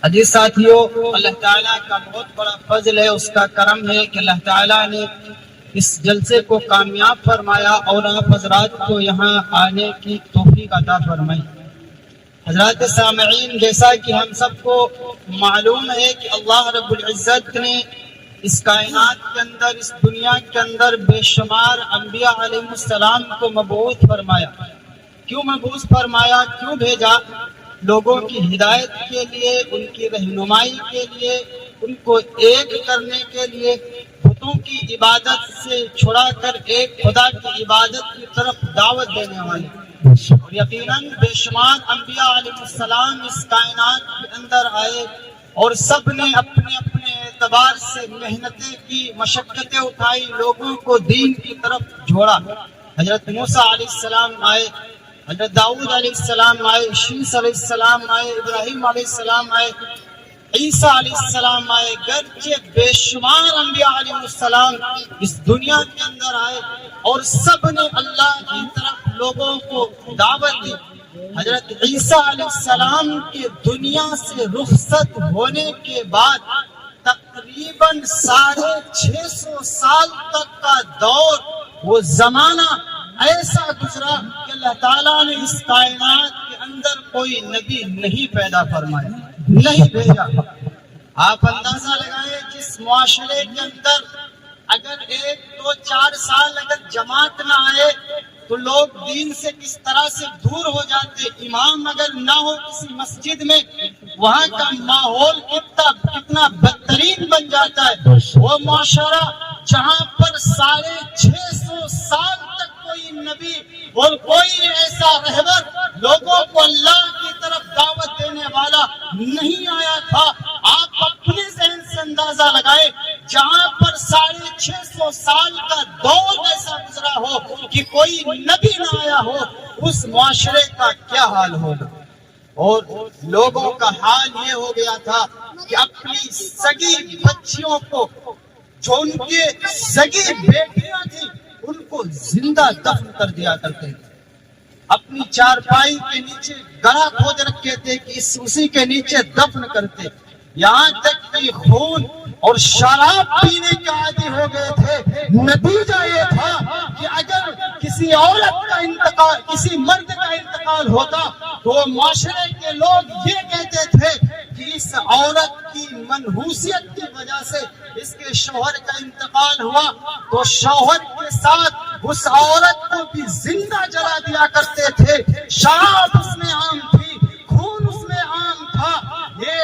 عزیز ساتھیو، اللہ تعالیٰ کا بہت بڑا فضل ہے، اس کا کرم ہے کہ اللہ تعالیٰ نے اس جلسے کو کامیاب فرمایا اور آپ حضرات کو یہاں آنے کی توفیق عطا فرمائی۔ حضرات سامعین، جیسا کہ ہم سب کو معلوم ہے کہ اللہ رب العزت نے اس کائنات کے اندر، اس دنیا کے اندر بے شمار انبیاء علیہ السلام کو مبعوث فرمایا۔ کیوں مبعوث فرمایا، کیوں بھیجا؟ لوگوں کی ہدایت کے لیے، ان کی رہنمائی کے لیے، ان کو ایک کرنے کے لیے، بتوں کی عبادت سے چھڑا کر ایک خدا کی عبادت کی طرف دعوت دینے والے۔ اور یقیناً بے شمار انبیاء علیہ السلام اس کائنات کے اندر آئے اور سب نے اپنے اپنے اعتبار سے محنتیں کی، مشقتیں اٹھائی، لوگوں کو دین کی طرف جھوڑا۔ حضرت موسیٰ علیہ السلام آئے، حضرت داؤد علیہ السلام آئے، شیس علیہ السلام آئے، ابراہیم علیہ السلام آئے، عیسیٰ علیہ السلام آئے، گرچہ بے شمار انبیاء علیہ السلام اس دنیا کے اندر آئے اور سب نے اللہ کی طرف لوگوں کو دعوت دی۔ حضرت عیسیٰ علیہ السلام کے دنیا سے رخصت ہونے کے بعد تقریباً 650 سال تک کا دور، وہ زمانہ ایسا گزرا کہ اللہ تعالیٰ نے اس کائنات کے اندر کوئی نبی نہیں پیدا فرمایا، نہیں بھیجا۔ آپ اندازہ لگائیں، جس معاشرے کے اندر اگر 1 2 4 سال اگر جماعت نہ آئے تو لوگ دین سے کس طرح سے دور ہو جاتے۔ امام اگر نہ ہو کسی مسجد میں، وہاں کا ماحول کتنا بدترین بن جاتا ہے۔ وہ معاشرہ جہاں پر 650 سال تک کوئی نبی اور کوئی ایسا رہبر لوگوں کو اللہ کی طرف دعوت دینے والا نہیں آیا تھا۔ آپ اپنے ذہن سے اندازہ لگائے، جہاں پر 650 سال کا دور ایسا گزرا ہو کہ کوئی نبی نہ آیا ہو، اس معاشرے کا کیا حال ہوگا۔ اور لوگوں کا حال یہ ہو گیا تھا کہ اپنی سگی بچیوں کو، جو ان کے سگی بیٹیاں تھیں، ان کو زندہ دفن کر دیا کرتے تھے، اپنی چارپائی کے نیچے گڑھا کھود رکھتے تھے کہ اسی کے نیچے دفن کرتے، یہاں تک کہ خون اور شراب پینے کے عادی ہو گئے تھے۔ نتیجہ یہ تھا کہ اگر کسی عورت کا انتقال، کسی مرد کا انتقال ہوتا تو معاشرے کے لوگ یہ کہتے تھے کہ اس عورت کی منحوسیت کی وجہ سے اس کے شوہر کا انتقال ہوا، تو شوہر کے ساتھ اس عورت کو بھی زندہ جلا دیا کرتے تھے۔ شراب اس میں عام تھی، خون اس میں عام تھا۔ یہ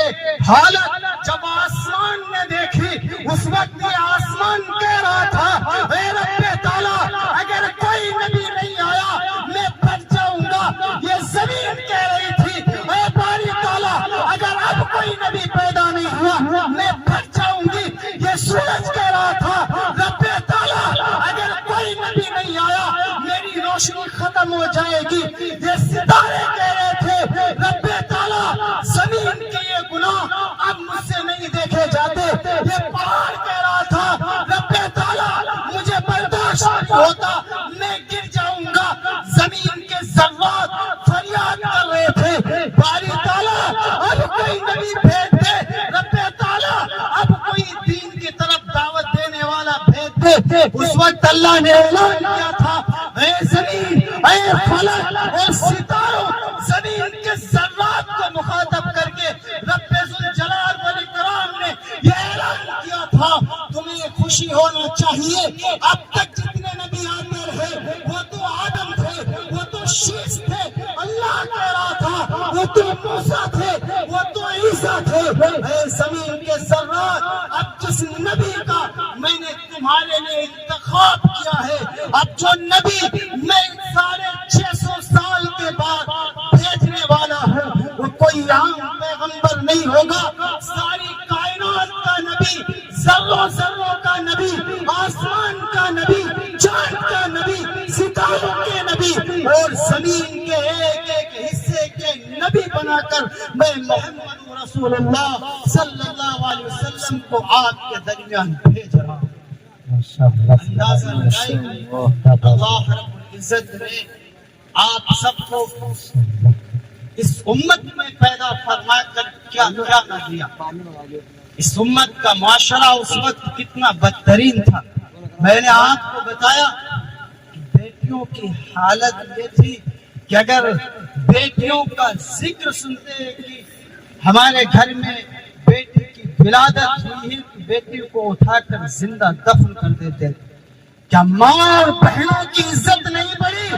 حالت جب آسمان نے دیکھی، اس وقت یہ آسمان کہہ رہا تھا، اے رب تعالیٰ، اگر کوئی نبی نہیں آیا میں بچ جاؤں گا۔ یہ زمین کہہ رہی تھی، اے باری تعالیٰ، اگر اب کوئی نبی پیدا نہیں ہوا میں بچ جاؤں گی۔ یہ سورج کہہ رہا تھا، رب تعالیٰ، اگر کوئی نبی نہیں آیا میری روشنی ختم ہو جائے گی۔ یہ ستارے کہہ رہے تھے، رب تعالیٰ، زمین کے یہ گناہ اب مجھ سے نہیں دیکھے جاتے۔ یہ پہاڑ کہہ رہا تھا، رب تعالیٰ، مجھے برداشت نہیں ہوتا، میں گر جاؤں گا۔ زمین کے ذرات فریاد کر رہے تھے، باری تعالیٰ اب کوئی نبی بھیج دے، رب تعالیٰ اب کوئی دین کی طرف دعوت دینے والا بھیج دے۔ اس وقت اللہ نے اعلان کیا تھا، اے زمین، اے فلک اور ستاروں، زمین کے ذرات کو مخاطب کر کے رب ذوالجلال والاکرام نے یہ اعلان کیا تھا، تمہیں خوشی ہونا چاہیے۔ اب تک جتنے نبی آتے رہے وہ تو آدم تھے، وہ تو شیس تھے، اللہ کہہ رہا تھا وہ تو موسیٰ تھے، وہ تو عیسیٰ تھے۔ اے زمین کے ذرات، اب جس نبی کا میں نے تمہارے لیے انتخاب کیا ہے، اب جو نبی میں 650 سال کے بعد بھیجنے والا ہوں، وہ کوئی عام پیغمبر نہیں ہوگا، ساری کائنات کا نبی، ذروں ذروں کا نبی، آسمان کا نبی، چاند کا نبی، ستاروں کے نبی اور زمین کے ایک ایک حصے کے نبی بنا کر میں محمد رسول اللہ صلی اللہ علیہ وسلم کو آپ کے درمیان بھیج رہا ہوں۔ اندازہ لگائیں، اللہ رب العزت نے آپ سب کو اس امت میں پیدا فرما کر کیا کیا نہ دیا. اس امت کا معاشرہ اس وقت کتنا بدترین تھا. میں نے آپ کو بتایا کہ بیٹیوں کی حالت یہ تھی کہ اگر بیٹیوں کا ذکر سنتے کہ ہمارے گھر میں بیٹی کی ولادت ہوئی ہے تو بیٹی کو اٹھا کر زندہ دفن کر دیتے. کیا ماں اور بہنوں کی عزت نہیں بڑھی؟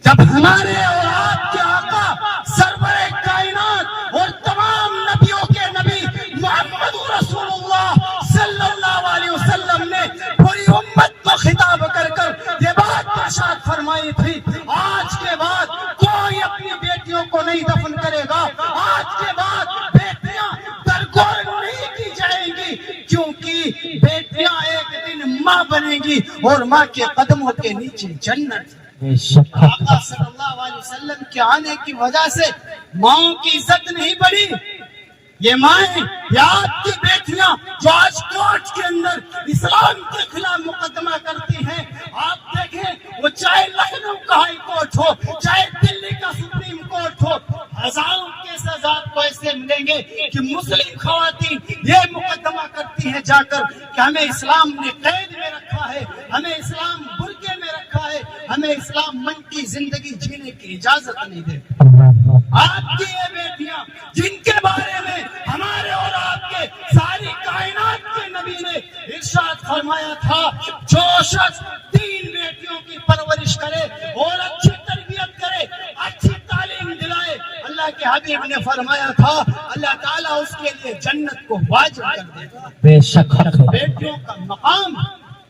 جب ہمارے اور آپ کے آقا سرور کائنات اور تمام نبیوں کے نبی محمد رسول اللہ صلی اللہ علیہ وسلم نے پوری امت کو خطاب کر کر یہ بات ارشاد فرمائی تھی، آج کے بعد کوئی اپنی بیٹیوں کو نہیں دفن کرے گا، آج کے بعد بیٹیاں درگور نہیں کی جائیں گی، کیونکہ بیٹیاں ایک دن ماں بنیں گی اور ماں کے قدموں کے نیچے جنت. آقا صلی اللہ علیہ وسلم کے آنے کی وجہ سے ماؤں کی عزت نہیں بڑھی. یہ مائیں، یہ آپ کی بیٹیاں جو آج کورٹ کے اندر اسلام کے خلاف مقدمہ کرتی ہیں، آپ دیکھیں وہ چاہے لکھنؤ کا ہائی کورٹ ہو، چاہے دلی کا سپریم کورٹ ہو، ہزاروں کیس آزاد کو ایسے ملیں گے کہ مسلم خواتین یہ مقدمہ کرتی ہیں جا کر کہ ہمیں اسلام نے قید میں رکھا ہے، ہمیں اسلام برقعے میں رکھا ہے، ہمیں اسلام من کی زندگی جینے کی اجازت نہیں دیتا. آپ کی یہ بیٹیاں جن کے بارے میں ہمارے اور آپ کے ساری کائنات کے نبی نے ارشاد فرمایا تھا، جو شخص 3 بیٹیوں کی پرورش کرے اور اچھی تربیت کرے، اچھی تعلیم دلائے، اللہ کے حبیب نے فرمایا تھا اللہ تعالیٰ اس کے لیے جنت کو واجب کر دیتا. بے شک بیٹیوں کا مقام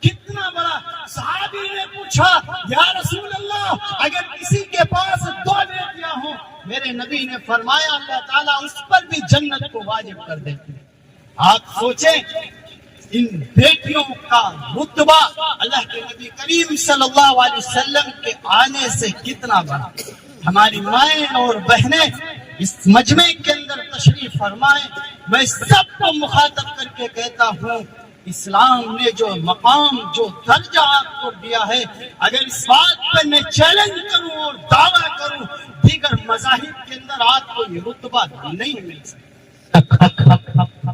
کتنا بڑا. صحابی نے پوچھا یا رسول اللہ اگر کسی کے پاس 2 بیٹیاں ہوں، میرے نبی نے فرمایا اللہ تعالیٰ اس پر بھی جنت کو واجب کر دیتے. آپ سوچیں ان بیٹیوں کا رتبہ اللہ کے نبی کریم صلی اللہ علیہ وسلم کے آنے سے کتنا بڑا. ہماری مائیں اور بہنیں اس مجمع کے اندر تشریف فرمائیں. میں سب کو مخاطب کر کے کہتا ہوں اسلام نے جو مقام جو درجہ آپ کو دیا ہے، اگر اس بات پر میں چیلنج کروں اور دعویٰ کروں دیگر مذاہب کے اندر آپ کو یہ رتبہ نہیں مل سکتا.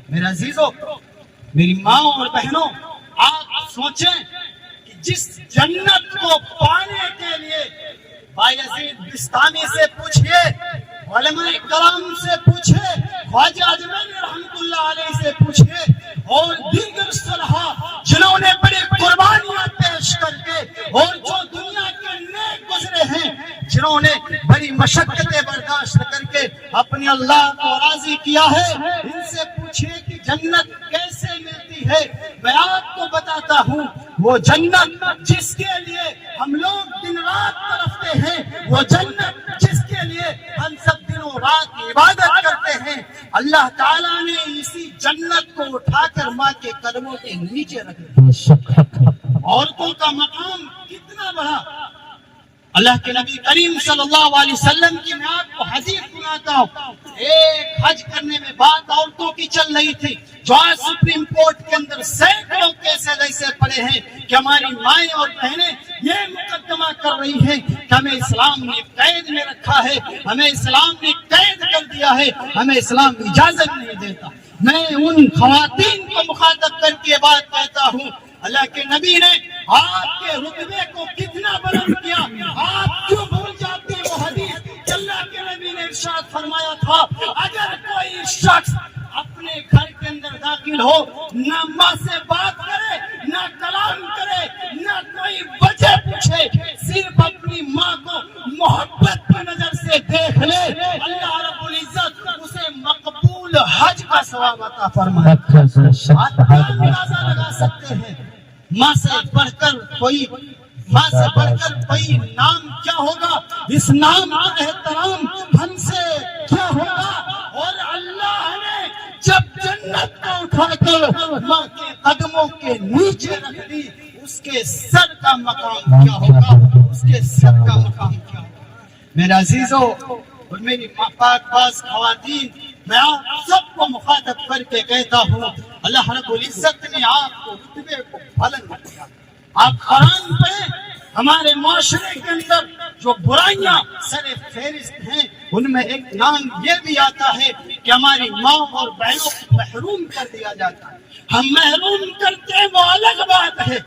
میرے عزیزوں، میری ماں اور بہنوں، آپ سوچیں کہ جس جنت کو پانے کے لیے بایزید بستانی سے پوچھئے، علماء کرام سے پوچھے، خواجہ اجمیری رحمت اللہ علیہ سے پوچھے اور دیگر صلحاء جنہوں نے بڑی قربانیاں پیش کر کے اور جو دنیا کے نیک گزرے ہیں، جنہوں نے بڑی مشقتیں برداشت کر کے اپنے اللہ کو راضی کیا ہے، ان سے پوچھے کہ جنت کیسے ملتی ہے. میں آپ کو بتاتا ہوں وہ جنت جس کے لیے ہم لوگ دن رات تڑپتے ہیں، وہ جنت جس کے لیے ہم سب دنوں رات عبادت کرتے ہیں، اللہ تعالیٰ نے اسی جنت کو اٹھا کر ماں کے قدموں کے نیچے رکھ دیا. عورتوں کا مقام کتنا بڑا. اللہ کے نبی کریم صلی اللہ علیہ وسلم کی میں آپ کو حدیث سناتا ہوں. ایک حج کرنے میں بات عورتوں کی چل رہی تھی، جو آج سپریم کورٹ کے اندر سینکڑوں کیسز ایسے پڑے ہیں کہ ہماری مائیں اور بہنیں یہ مقدمہ کر رہی ہیں کہ ہمیں اسلام نے قید میں رکھا ہے، ہمیں اسلام نے قید کر دیا ہے، ہمیں اسلام اجازت نہیں دیتا. میں ان خواتین کو مخاطب کر کے بات کہتا ہوں، اللہ کے نبی نے آپ کے رتبے کو کتنا بلند کیا. آپ کیوں بھول جاتے وہ حدیث کہ اللہ کے نبی نے ارشاد فرمایا تھا اگر کوئی شخص اپنے گھر کے اندر داخل ہو، نہ ماں سے بات کرے، نہ کلام کرے، نہ کوئی وجہ پوچھے، صرف اپنی ماں کو محبت کی نظر سے دیکھ لے، اللہ رب العزت اسے مقبول حج کا ثواب عطا فرمائے. آپ کیا اندازہ لگا سکتے ہیں ماں سے بڑھ کر کوئی نام کیا ہوگا؟ اس نام کا احترام ہم سے کیا ہوگا؟ اور اللہ نے جب جنت کو اٹھا کر ماں کے قدموں کے نیچے رکھ دی، اس کے سر کا مقام کیا ہوگا؟ اس کے سر کا مقام کیا ہوگا؟ میرے عزیزوں اور میری پاک باز خواتین، میں آپ سب کو مخاطب کر کے کہتا ہوں اللہ رب العزت نے آپ کو رتبے کو بلند کیا. آپ قرآن پڑھیں، ہمارے معاشرے کے اندر جو برائیاں سر فہرست ہیں ان میں ایک نام یہ بھی آتا ہے کہ ہماری ماں اور بہنوں کو محروم کر دیا جاتا ہے. ہم محروم کرتے ہیں وہ الگ بات ہے,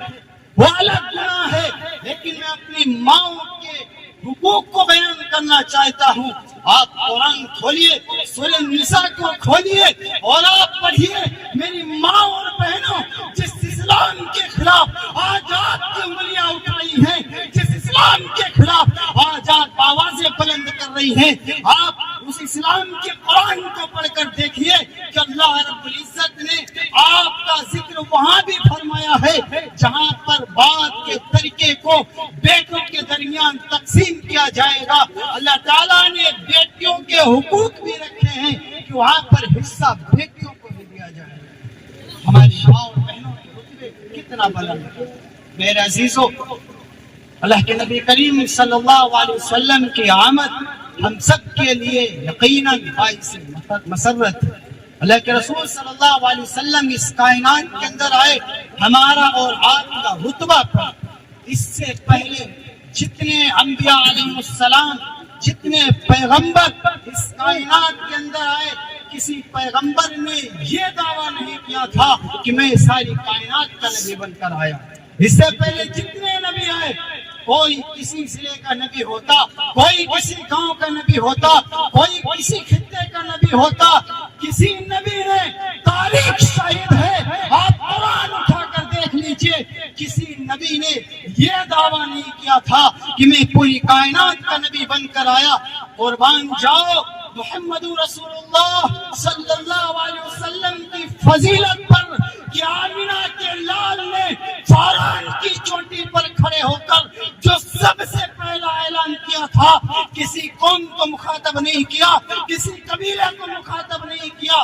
وہ الگ گناہ ہے, لیکن میں اپنی ماں کے حقوق کو بیان کرنا چاہتا ہوں. آپ قرآن کھولیے, سورہ نساء کو کھولیے اور آپ پڑھیے. میری ماں اور بہنوں, جس اسلام کے خلاف آج آپ کی انگلیاں اٹھائی ہیں, جس اسلام کے خلاف آج آپ آوازیں بلند کر رہی ہیں, آپ اس اسلام کے قرآن کو پڑھ کر دیکھیے کہ اللہ رب العزت نے آپ کا ذکر وہاں بھی فرمایا ہے جہاں پر بات کے طریقے کو بیٹوں کے درمیان تقسیم کیا جائے گا. اللہ تعالیٰ نے بیٹیوں کے حقوق بھی رکھے ہیں کہ وہاں پر حصہ بیٹیوں کو بھی دیا جائے گا. ہماری ماں اور بہنوں کے رتبے کتنا بلند ہے. میرے عزیزوں, اللہ کے نبی کریم صلی اللہ علیہ وسلم کی آمد ہم سب کے لیے یقیناً باعث مسرت ہے. اللہ کے رسول صلی اللہ علیہ وسلم اس کائنات کے اندر آئے, ہمارا اور آپ کا رتبہ پڑا. اس سے پہلے جتنے انبیاء علیہ السلام, جتنے پیغمبر اس کائنات کے اندر آئے, کسی پیغمبر نے یہ دعویٰ نہیں کیا تھا کہ میں ساری کائنات کا نبی بن کر آیا. اس سے پہلے جتنے نبی آئے, کوئی کسی ضلع کا نبی ہوتا, کوئی کسی گاؤں کا نبی ہوتا, کوئی کسی خطے کا نبی ہوتا. کسی نبی نے, تاریخ شاہد ہے, آپ قرآن اٹھا کر دیکھ لیجئے, کسی نبی نے یہ دعویٰ نہیں کیا تھا کہ میں پوری کائنات کا نبی بن کر آیا. قربان جاؤ محمد رسول اللہ صلی اللہ علیہ وسلم کی فضیلت پر کہ آمینہ کے لال نے فاران کی چوٹی پر کھڑے ہو کر جو سب سے پہلا اعلان کیا تھا, کسی قوم کو مخاطب نہیں کیا, کسی قبیلے کو مخاطب نہیں کیا.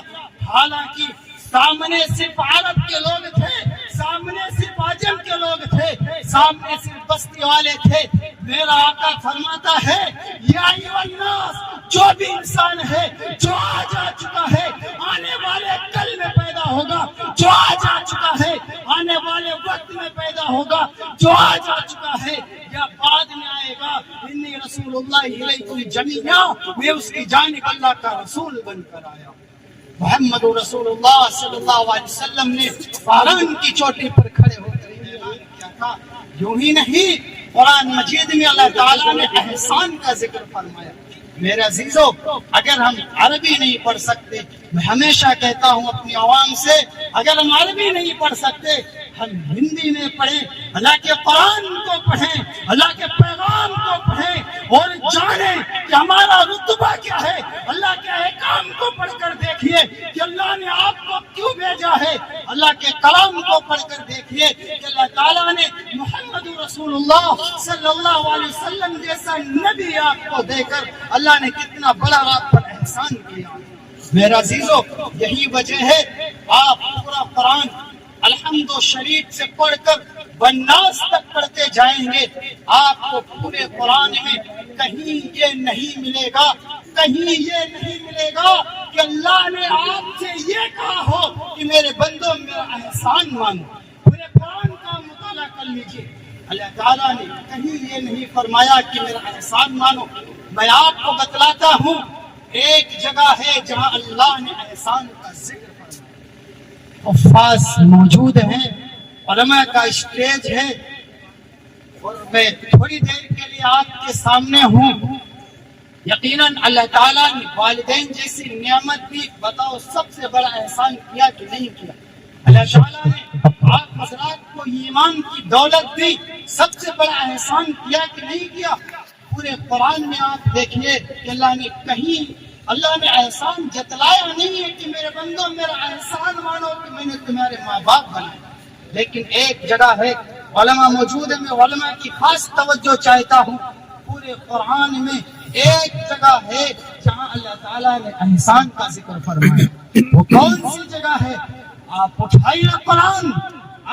حالانکہ سامنے صرف عرب کے لوگ تھے, سامنے صرف عجم کے لوگ تھے, سامنے صرف بستی والے تھے. میرا آقا فرماتا ہے یا ایھا الناس, جو بھی انسان ہے جو آج آ چکا ہے, آنے والے کل میں پیدا ہوگا, جو آج آ چکا ہے آنے والے وقت میں پیدا ہوگا, جو آج آ چکا ہے یا بعد میں آئے گا. انی رسول اللہ الیکم جمیعا, میں اس کی جانب اللہ کا رسول بن کر آیا. محمد رسول اللہ صلی اللہ علیہ وسلم نے فاران کی چوٹی پر کھڑے ہو کر اعلان کیا تھا. یوں ہی نہیں, قرآن مجید میں اللہ تعالیٰ نے احسان کا ذکر فرمایا. میرے عزیزوں, اگر ہم عربی نہیں پڑھ سکتے, میں ہمیشہ کہتا ہوں اپنی عوام سے, اگر ہم عربی نہیں پڑھ سکتے, ہم ہندی میں پڑھیں, اللہ کے قرآن کو پڑھیں, اللہ کے پیغام کو پڑھیں اور جانیں کہ ہمارا رتبہ کیا ہے. اللہ کے احکام کو پڑھ کر دیکھیے کہ اللہ نے آپ کو کیوں بھیجا ہے. اللہ کے کلام کو پڑھ کر دیکھیے کہ اللہ تعالیٰ نے محمد رسول اللہ صلی اللہ علیہ وسلم جیسا نبی آپ کو دے کر اللہ نے کتنا بڑا آپ پر احسان کیا. میرا عزیزو, یہی وجہ ہے آپ پورا قرآن الحمد و شریف سے پڑھ کر والناس تک پڑھتے جائیں گے, آپ کو پورے قرآن میں کہیں یہ نہیں ملے گا, کہیں یہ نہیں ملے گا کہ اللہ نے آپ سے یہ کہا ہو کہ میرے بندوں میرا احسان مانو. پورے قرآن کا مطالعہ کر لیجیے, اللہ تعالیٰ نے کہیں یہ نہیں فرمایا کہ میرا احسان مانو. میں آپ کو بتلاتا ہوں, ایک جگہ ہے جہاں اللہ نے احسان کا ذکر فرمایا. حفاظ موجود ہیں, علماء کا اسٹیج ہے, اور میں تھوڑی دیر کے لیے آپ کے سامنے ہوں. یقیناً اللہ تعالیٰ نے والدین جیسی نعمت دی, بتاؤ سب سے بڑا احسان کیا کہ نہیں کیا؟ اللہ تعالیٰ نے آپ حضرات کو ایمان کی دولت دی, سب سے بڑا احسان کیا کہ نہیں کیا؟ پورے قرآن میں آپ دیکھیے کہ اللہ نے کہیں, اللہ نے احسان جتلایا نہیں ہے کہ میرے بندوں میرا احسان مانو کہ میں نے تمہارے ماں باپ بنائے. لیکن ایک جگہ ہے, علماء موجود ہے, میں علماء کی خاص توجہ چاہتا ہوں. پورے قرآن میں ایک جگہ ہے جہاں اللہ تعالیٰ نے احسان کا ذکر فرمایا. وہ کون سی جگہ ہے؟ آپ اٹھائیے قرآن,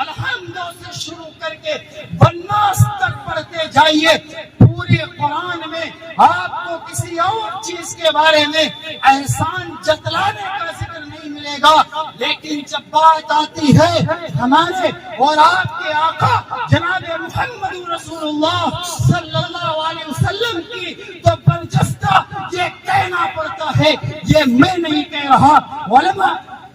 الحمد سے شروع کر کے والناس تک پڑھتے جائیے. پورے قرآن میں آپ کو کسی اور چیز کے بارے میں احسان جتلانے کا ذکر نہیں ملے گا, لیکن جب بات آتی ہے ہمارے اور آپ کے آقا جناب محمد رسول اللہ صلی اللہ علیہ وسلم کی تو برجستہ یہ کہنا پڑتا ہے، یہ میں نہیں کہہ رہا،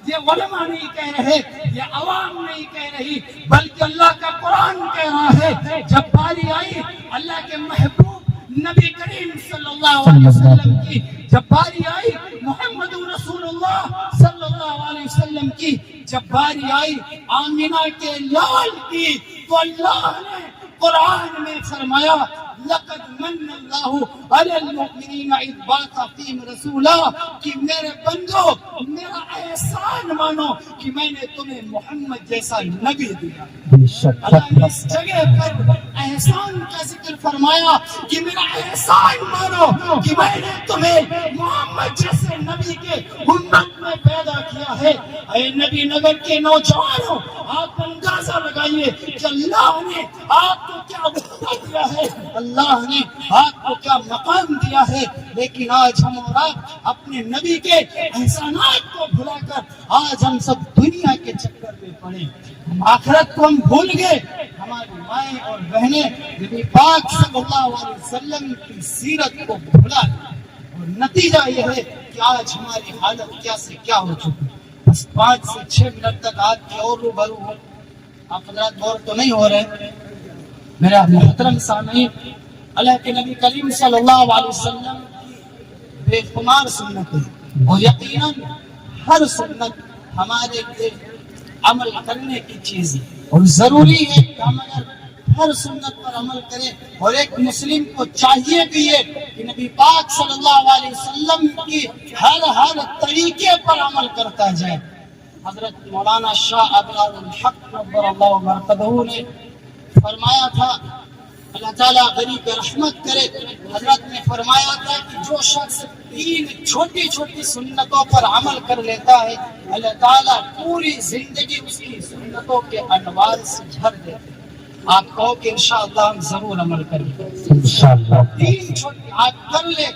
یہ علماء نہیں کہہ رہے، یہ عوام نہیں کہہ رہی، بلکہ اللہ کا قرآن کہہ رہا ہے۔ جب باری آئی اللہ کے محبوب نبی کریم صلی اللہ علیہ وسلم کی، جب باری آئی محمد رسول اللہ صلی اللہ علیہ وسلم کی، جب باری آئی آمینہ کے لال کی، تو اللہ نے قرآن میں فرمایا لقد من اللہ علی المؤمنین اذ بعث فیہم رسولا، کہ میرے بندو میرا احسان مانو کہ میں نے تمہیں محمد جیسا نبی دیا۔ اللہ نے اس جگہ پر احسان کا ذکر فرمایا کہ میرا احسان مانو کہ میں نے تمہیں محمد جیسے نبی کے امت میں پیدا کیا ہے۔ اے نبی نگر کے نوجوانوں، آپ اندازہ لگائیے کہ اللہ نے آپ کو کیا وقت دیا ہے، اللہ نے آپ کو کیا مقام دیا ہے، لیکن آج ہم اور آپ اپنے نبی کے احسانات کو بھلا کر آج ہم سب دنیا کے چکر میں پڑے، ہم آخرت کو ہم بھول گئے، ہماری مائیں اور بہنیں نبی پاک صلی اللہ علیہ وسلم کی سیرت کو بھلا گئے، اور نتیجہ یہ ہے کہ آج ہماری حالت کیا سے کیا ہو چکی۔ بس 5 سے 6 منٹ تک آپ کی اور روبرو ہو، آپ حضرات بور تو نہیں ہو رہے؟ میرا محترم سامعین، اللہ کے نبی کریم صلی اللہ علیہ وسلم کی بے شمار سنتیں، اور یقیناً ہر سنت ہمارے لیے عمل کرنے کی چیز ہے، اور ضروری ہے کہ ہم اگر ہر سنت پر عمل کریں، اور ایک مسلم کو چاہیے بھی ہے کہ نبی پاک صلی اللہ علیہ وسلم کی ہر طریقے پر عمل کرتا جائے۔ حضرت مولانا شاہ ابرار الحق نور اللہ مرقدہ نے فرمایا تھا، اللہ تعالیٰ غریب رحمت کرے، حضرت نے فرمایا تھا کہ جو شخص 3 چھوٹی چھوٹی سنتوں پر عمل کر لیتا ہے، اللہ تعالیٰ پوری زندگی اس کی سنتوں کے انوار سے بھر دیتے ہیں۔ آپ کہو کہ انشاءاللہ ہم ضرور عمل کریں گے، انشاءاللہ 3 چھوٹی آپ کر لیں،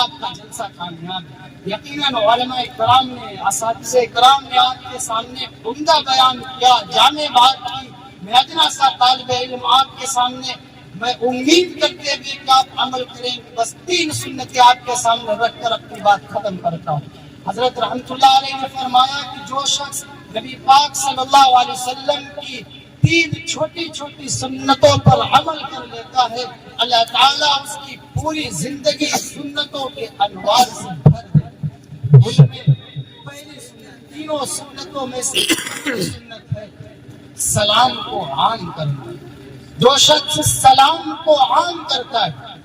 آپ کا جلسہ کامیاب ہے۔ یقیناً علماء کرام نے، اساتذہ کرام نے آپ کے سامنے عمدہ بیان کیا، جامع بات کی۔ میں ادنا سا طالب علم آپ کے سامنے میں امید کرتے ہوئے کہ آپ عمل کریں، بس 3 سنتیں آپ کے سامنے رکھ کر اپنی بات ختم کرتا ہوں۔ حضرت رحمت اللہ علیہ نے فرمایا کہ جو شخص نبی پاک صلی اللہ علیہ وسلم کی 3 چھوٹی چھوٹی سنتوں پر عمل کر لیتا ہے، اللہ تعالیٰ اس کی پوری زندگی سنتوں کے انوار سے بھر دیتا ہے۔ ان میں پہلی سنت، 3 سنتوں میں سے سنت ہے سلام کو عام کرنا۔ جو شخص سلام کو عام کرتا ہے،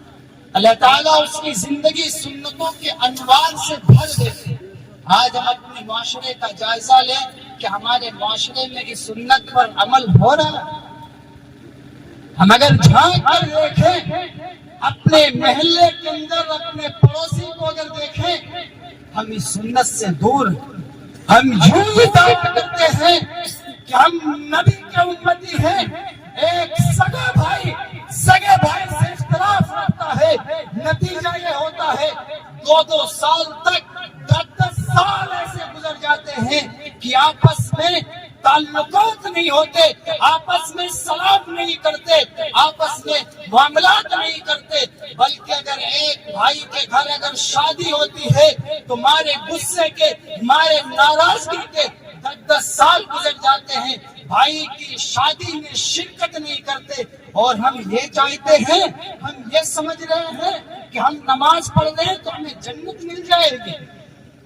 اللہ تعالیٰ اس کی زندگی سنتوں کے انوار سے بھر دیتے ہیں۔ آج ہم اپنے معاشرے کا جائزہ لیں کہ ہمارے معاشرے میں اس سنت پر عمل ہو رہا ہے۔ ہم اگر جھانک کر دیکھیں اپنے محلے کے اندر، اپنے پڑوسی کو اگر دیکھیں، ہم اس سنت سے دور ہیں۔ ہم یوں ہی دعویٰ کرتے ہیں کہ ہم نبی کے امتی ہیں، ایک سگے بھائی سے اختلاف رکھتا ہے، نتیجہ یہ ہوتا ہے 2 سال تک 10 سال ایسے گزر جاتے ہیں کہ آپس میں تعلقات نہیں ہوتے، آپس میں سلام نہیں کرتے، آپس میں معاملات نہیں کرتے، بلکہ اگر ایک بھائی کے گھر اگر شادی ہوتی ہے تو مارے غصے کے، مارے ناراضگی کے 10 سال گزر جاتے ہیں، بھائی کی شادی میں شرکت نہیں کرتے، اور ہم یہ چاہتے ہیں، ہم یہ سمجھ رہے ہیں کہ ہم نماز پڑھ رہے ہیں تو ہمیں جنت مل جائے گی،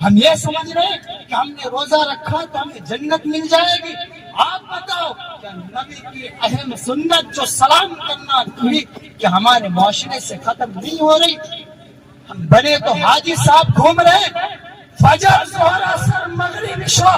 ہم یہ سمجھ رہے ہیں کہ ہم نے روزہ رکھا تو ہمیں جنت مل جائے گی۔ آپ بتاؤ کہ نبی کی اہم سنت جو سلام کرنا تھی کہ ہمارے معاشرے سے ختم نہیں ہو رہی؟ ہم بنے تو حاجی صاحب گھوم رہے ہیں، فجر ظہر عصر مغرب عشاء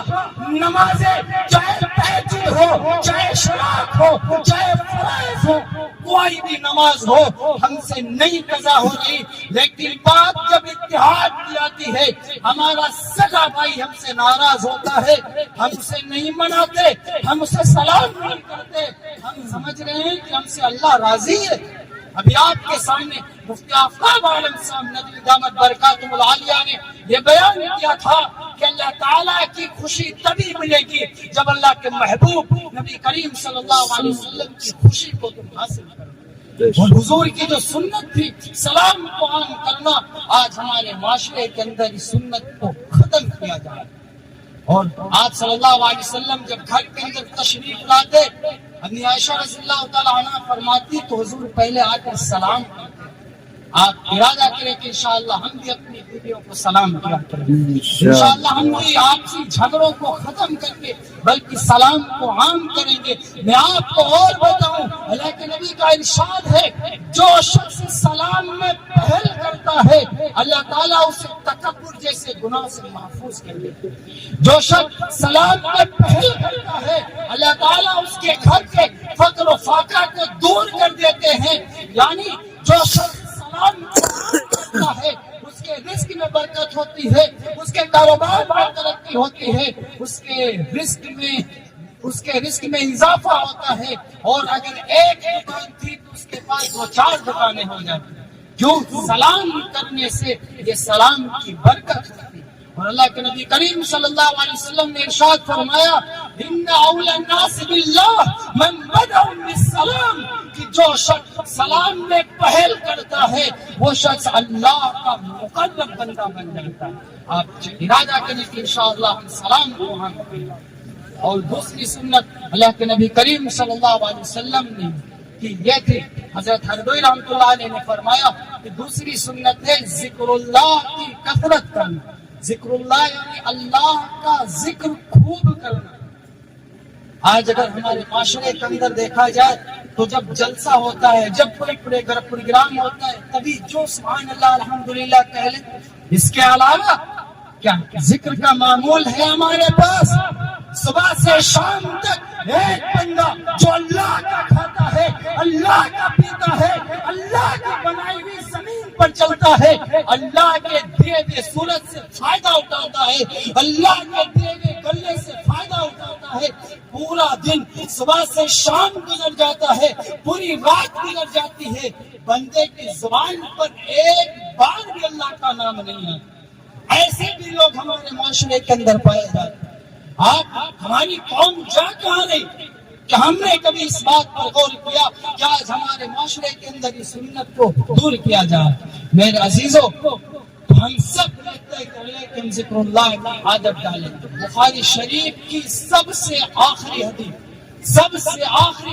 نمازیں، چاہے تہجد ہو، چاہے شراق ہو، چاہے فرائض ہو، کوئی بھی نماز ہو ہم سے نہیں قضا ہو رہی، لیکن بات جب اتحاد کی آتی ہے، ہمارا سگا بھائی ہم سے ناراض ہوتا ہے، ہم سے نہیں مناتے، ہم اسے سلام نہیں کرتے، ہم سمجھ رہے ہیں کہ ہم سے اللہ راضی ہے۔ ابھی آپ کے سامنے مفتی آفتاب عالم صاحب ندوی دامت برکاتہم العالیہ نے یہ بیان کیا تھا کہ اللہ تعالیٰ کی خوشی تبھی ملے گی جب اللہ کے محبوب نبی کریم صلی اللہ علیہ وسلم کی خوشی کو تم حاصل کرو. اور حضور کی جو سنت تھی سلام کو عام کرنا، آج ہمارے معاشرے کے اندر اس سنت کو ختم کیا جائے. اور آپ صلی اللہ علیہ وسلم جب گھر کے اندر تشریف لاتے، امی عائشہ رضی اللہ تعالی عنہ فرماتی تو حضور پہلے آ کر سلام کرتے. آپ ارادہ کریں کہ انشاءاللہ ہم بھی اپنی بیویوں کو سلام کیا کریں. انشاءاللہ ہم بھی آپسی جھگڑوں کو ختم کر کے بلکہ سلام کو عام کریں گے. میں آپ کو اور بتاؤں، اللہ کے نبی کا ارشاد ہے جو شخص سلام میں پہل کرتا ہے اللہ تعالیٰ اسے تکبر جیسے گناہ سے محفوظ کر دیتے. جو شخص سلام میں پہل کرتا ہے اللہ تعالیٰ اس کے گھر کے فقر و فاقہ کو دور کر دیتے ہیں. یعنی جو شخص سلام کرتا ہے اس کے رزق میں برکت ہوتی ہے، اس کے کاروبار میں ترقی ہوتی ہے، اس کے رزق میں اضافہ ہوتا ہے. اور اگر ایک دکان تھی تو اس کے پاس 2-4 دکانیں ہو جاتی ہیں. کیوں؟ سلام کرنے سے یہ سلام کی برکت ہوتی ہے. اور اللہ کے نبی کریم صلی اللہ علیہ وسلم نے ارشاد فرمایا ان اول الناس باللہ من بدأ بالسلام، کہ جو شخص سلام میں پہل کرتا ہے وہ شخص اللہ کا مقرب بندہ بن جاتا ہے. آپ ارادہ کریں کہ انشاءاللہ ہم سلام کو وہاں کریں. اور دوسری سنت اللہ کے نبی کریم صلی اللہ علیہ وسلم نے کی یہ تھی، حضرت ہردوئی رحمۃ اللہ علیہ نے فرمایا کہ دوسری سنت ہے ذکر اللہ کی کثرت کرنا. ذکر اللہ یعنی اللہ کا ذکر خوب کرنا. آج اگر ہمارے معاشرے کے اندر دیکھا جائے تو جب جلسہ ہوتا ہے، جب کوئی پروگرام ہوتا ہے، تبھی جو سبحان اللہ الحمدللہ کہہ لیں. اس کے علاوہ کیا ذکر کا معمول ہے ہمارے پاس؟ صبح سے شام تک ایک بندہ جو اللہ کا کھاتا ہے، اللہ کا پیتا ہے، اللہ کی بنائی ہوئی زمین پر چلتا ہے، اللہ کے دیے ہوئے سورج سے فائدہ اٹھاتا ہے، اللہ کے دیے ہوئے گلے سے فائدہ اٹھاتا ہے. پورا دن صبح سے شام گزر جاتا ہے، پوری رات گزر جاتی ہے، بندے کی زبان پر ایک بار بھی اللہ کا نام نہیں آتا. ایسے بھی لوگ ہمارے معاشرے کے اندر پائے جاتے ہیں. آپ ہماری قوم جا کہاں رہی کہ ہم نے کبھی اس بات پر غور کیا کہ آج ہمارے معاشرے کے اندر اس سنت کو دور کیا جائے. میرے عزیزوں، ہم سب لگتے ہیں کہ ہم ذکر اللہ کا عادت ڈالیں. بخاری شریف کی سب سے آخری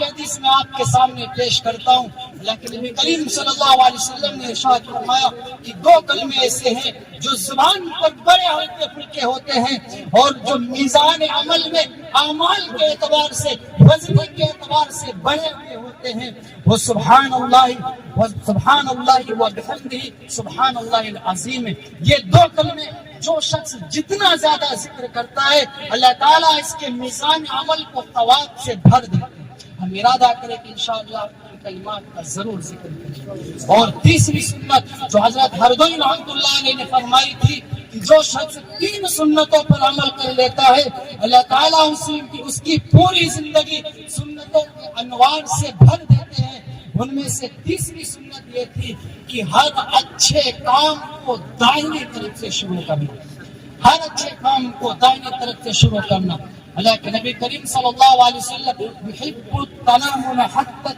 حدیث میں آپ کے سامنے پیش کرتا ہوں. اللہ کے نبی کریم صلی اللہ علیہ وسلم نے ارشاد فرمایا کہ 2 کلمے ایسے ہیں جو زبان پر بڑے ہلکے پھلکے ہوتے ہیں اور جو میزان عمل میں اعمال کے اعتبار سے، وزن کے اعتبار سے بڑے ہوئے ہوتے ہیں. وہ سبحان اللہ و بحمدہ سبحان اللہ العظیم. یہ 2 کلمے جو شخص جتنا زیادہ ذکر کرتا ہے اللہ تعالیٰ اس کے میزان عمل کو ثواب سے بھر دیتے ہیں. ہم ارادہ کریں کہ انشاءاللہ کلمات کا ضرور ذکر کریں. اور تیسری سنت جو حضرت ہردوئی رحمۃ اللہ علیہ نے فرمائی تھی کہ جو شخص 3 سنتوں پر عمل کر لیتا ہے اللہ تعالیٰ اس کی پوری زندگی سنتوں کے انوار سے بھر دیتے ہیں. ان میں سے تیسری سنت یہ تھی کہ ہر اچھے کام کو دائیں طرف سے شروع کرنا. ہر اچھے کام کو دائیں طرف سے شروع کرنا. اللہ کے نبی کریم صلی اللہ علیہ وسلم يحب التنامل حتى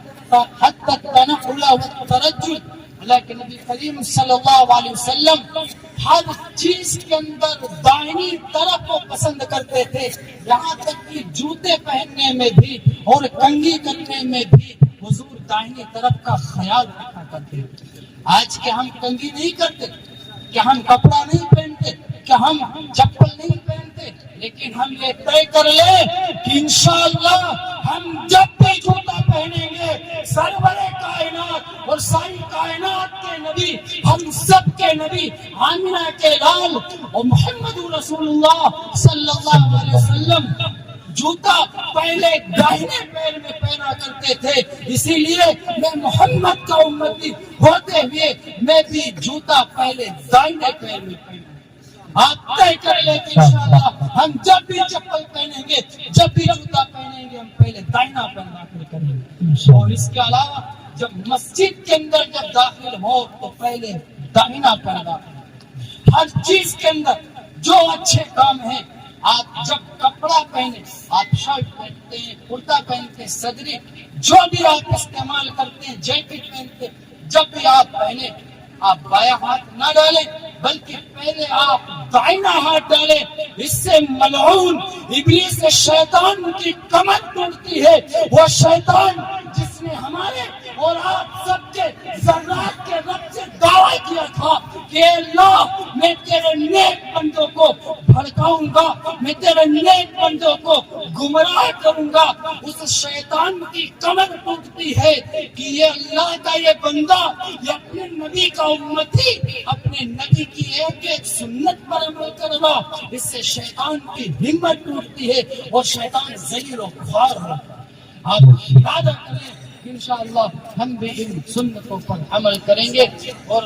التنحل والترجل. اللہ کے نبی کریم صلی اللہ علیہ وسلم ہر چیز کے اندر دائنی طرف کو پسند کرتے تھے، یہاں تک کہ جوتے پہننے میں بھی اور کنگھی کرنے میں بھی حضور دائنی طرف کا خیال رکھا کرتے. آج کے ہم کنگھی نہیں کرتے، کہ ہم کپڑا نہیں پہنتے، کہ ہم چپل نہیں پہنتے، لیکن ہم یہ طے کر لیں کہ انشاءاللہ ہم جب بھی جوتا پہنیں گے سرور کائنات اور ساری کائنات کے نبی، ہم سب کے نبی، آمنہ کے لال اور محمد رسول اللہ صلی اللہ علیہ وسلم جوتا پہلے داہنے پیر میں پہنا کرتے تھے. اسی لیے میں محمد کا امتی ہوتے ہوئے میں بھی جوتا پہلے دائنے پیر میں پہنا. آپ طے کر لیں کہ انشاءاللہ ہم جب بھی چپل پہنیں گے، جب بھی جوتا پہنیں گے، ہم پہلے دائنا پہنا کر کریں گے. اور اس کے علاوہ جب مسجد کے اندر جب داخل ہو تو پہلے داہنا پیر داخل، ہر چیز کے اندر جو اچھے کام ہیں، آپ جب کپڑا پہنے، آپ شرٹ پہنتے ہیں، کرتا پہنتے ہیں، صدری جو بھی آپ استعمال کرتے ہیں، جیکٹ پہنتے ہیں، جب بھی آپ پہنے آپ بایاں ہاتھ نہ ڈالیں بلکہ پہلے آپ دائنا ہاتھ ڈالیں. اس سے ملعون ابلیس شیطان کی کمر ٹوٹتی ہے. وہ شیطان جس نے ہمارے اور آپ سب کے ذرات کے رب سے دعویٰ کیا تھا کہ اللہ میں تیرے نیک بندوں کو بھڑکاؤں گا، میں تیرے نیک بندوں کو گمراہ کروں گا. اس شیطان کی کمر ٹوٹتی ہے کہ یہ اللہ کا یہ بندہ، یہ اپنے نبی کا امتی، اپنے نبی کی ایک ایک سنت پر عمل کرنا. اس سے شیطان کی ہمت ٹوٹتی ہے اور شیطان ذلیل و خوار ہوتا ہے. آپ ارادہ کریں انشاءاللہ ہم بھی ان سنتوں پر عمل کریں گے اور